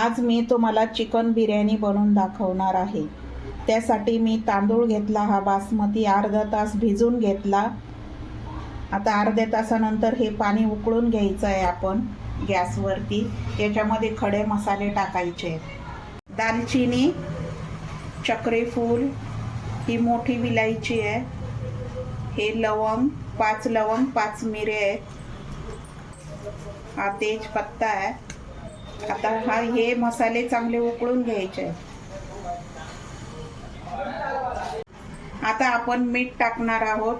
आज मी तुम्हाला चिकन बिर्याणी बनवून दाखवणार आहे। त्यासाठी मी तांदूळ घेतला, हा बासमती अर्धा तास भिजून घेतला। आता अर्ध्या तासानंतर हे पाणी उकळून घ्यायचं आहे आपण गॅसवरती। याच्यामध्ये खडे मसाले टाकायचे, दालचिनी, चक्रीफूल, ही मोठी विलायची आहे, हे लवंग, 5 लवंग, 5 मिरे आहेत, हा तेजपत्ता आहे। आता हे मसाले चांगले उकळून घ्यायचे। आता आपण मीठ टाकणार आहोत,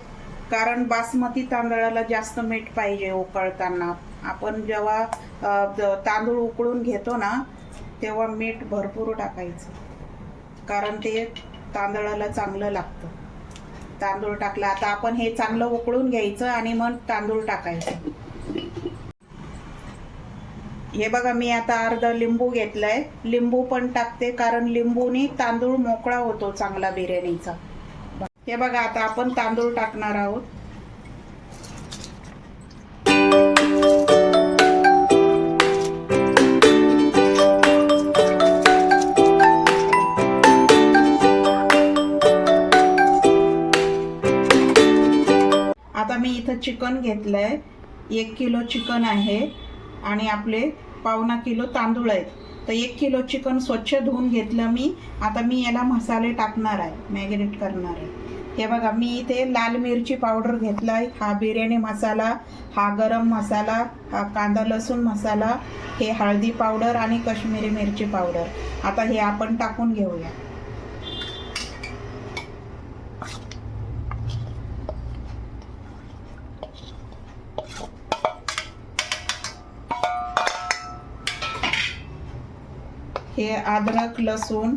कारण बासमती तांदळाला जास्त मीठ पाहिजे उकळताना। आपण जेव्हा तांदूळ उकळून घेतो ना तेव्हा मीठ भरपूर टाकायचं, कारण ते तांदळाला चांगलं लागतं। तांदूळ टाकला, आता आपण हे चांगलं उकळून घ्यायचं आणि मग तांदूळ टाकायचं। हे बघा, मी आता अर्धा लिंबू घेतलाय, लिंबू पण टाकते कारण लिंबूनी तांदूळ मोकळा होतो चांगला बिर्याणीचा। हे बघा, आता आपण तांदूळ टाकणार आहोत। आता मी इथं चिकन घेतलंय, 1 किलो चिकन आहे आणि आपले 1.25 किलो तांदूळ आहेत। तर 1 किलो चिकन स्वच्छ धुवून घेतलं मी। आता मी याला मसाले टाकणार आहे, मॅरिनेट करणार आहे। हे बघा, मी इथे लाल मिरची पावडर घेतलाय, हा बिर्याणी मसाला, हा गरम मसाला, हा कांदा लसूण मसाला, हे हळदी पावडर आणि काश्मीरी मिरची पावडर। आता हे आपण टाकून घेऊया। हे अद्रक लसूण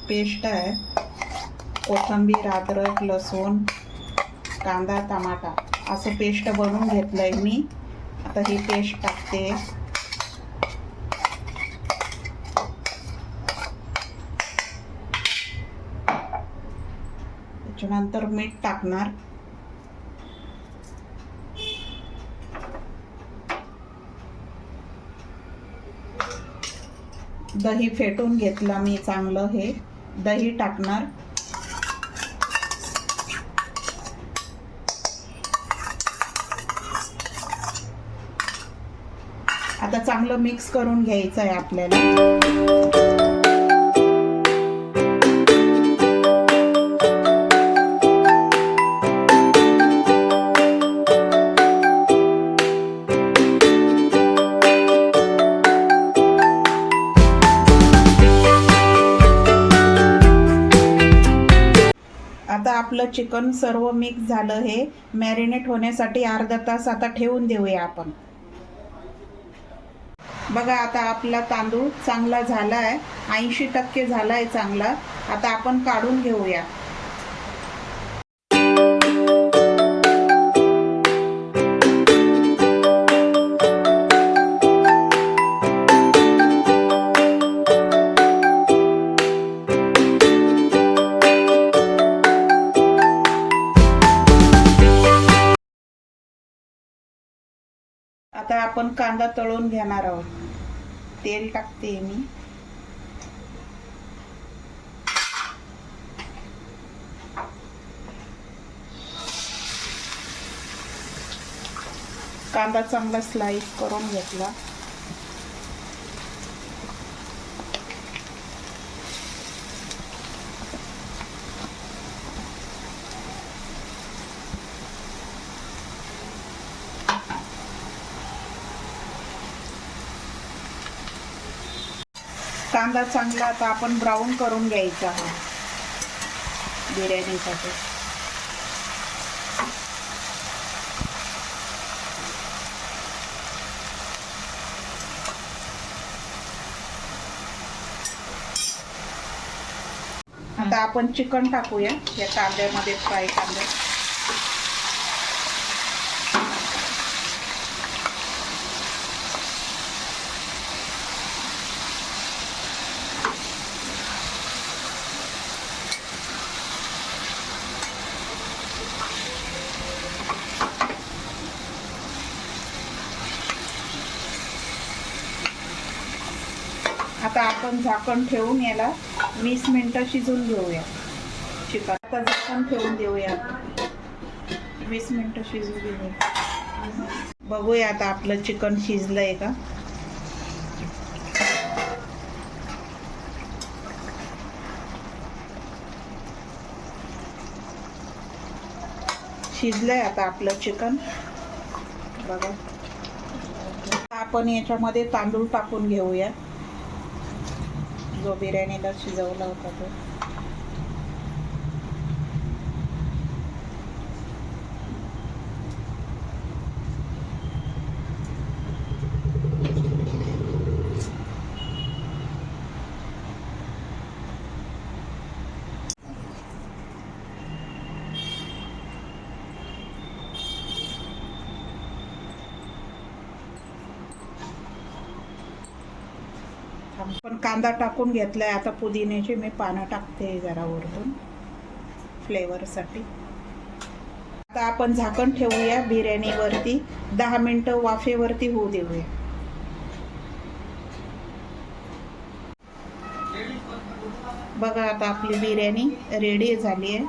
पेस्ट आहे, कोथिंबीर, अद्रक लसूण, कांदा, टमाटा असं पेस्ट बनवून घेतलंय मी। आता ही पेस्ट टाकते, त्याच्यानंतर मीठ टाकणार, दही फेटून घेतला मी चांगलं, हे दही टाकणार। आता चांगलं मिक्स करून घ्यायचं आहे आपल्याला। आता आपलं चिकन सर्व मिक्स झालं, हे मॅरिनेट होण्यासाठी अर्धा तास आता ठेवून देऊया आपण। बघा, आता आपला तांदूळ चांगला झालाय, 80% झालाय चांगला। आता आपण काढून घेऊया। आता आपण कांदा तळून घेणार आहोत, तेल टाकते मी। कांदा चांगला स्लाइस करून घेतला। कांदा चांगला आता आपण ब्राऊन करून घ्यायचा आहे बिर्याणीसाठी। आता आपण चिकन टाकूया या कांद्यामध्ये, फ्राय कांदा। आता आपण झाकण ठेवून याला 20 मिनिटं शिजवून घेऊया चिकन. आता झाकण ठेवून देऊया, 20 मिनिटं शिजू घेऊया. बघूया आता आपलं चिकन शिजलंय का. शिजलंय आता आपलं चिकन बघा. आपण याच्यामध्ये तांदूळ टाकून घेऊया, जो बिर्याणीला शिजवला होता तो. आपण कांदा टाकून घेतलाय. आता पुदिन्याची मी पानं टाकते जरा वरतून फ्लेवरसाठी. आता आपण झाकण ठेवूया बिर्याणीवरती, 10 मिनिटं वाफेवरती होऊ देऊया. बघा आता आपली बिर्याणी रेडी झाली आहे.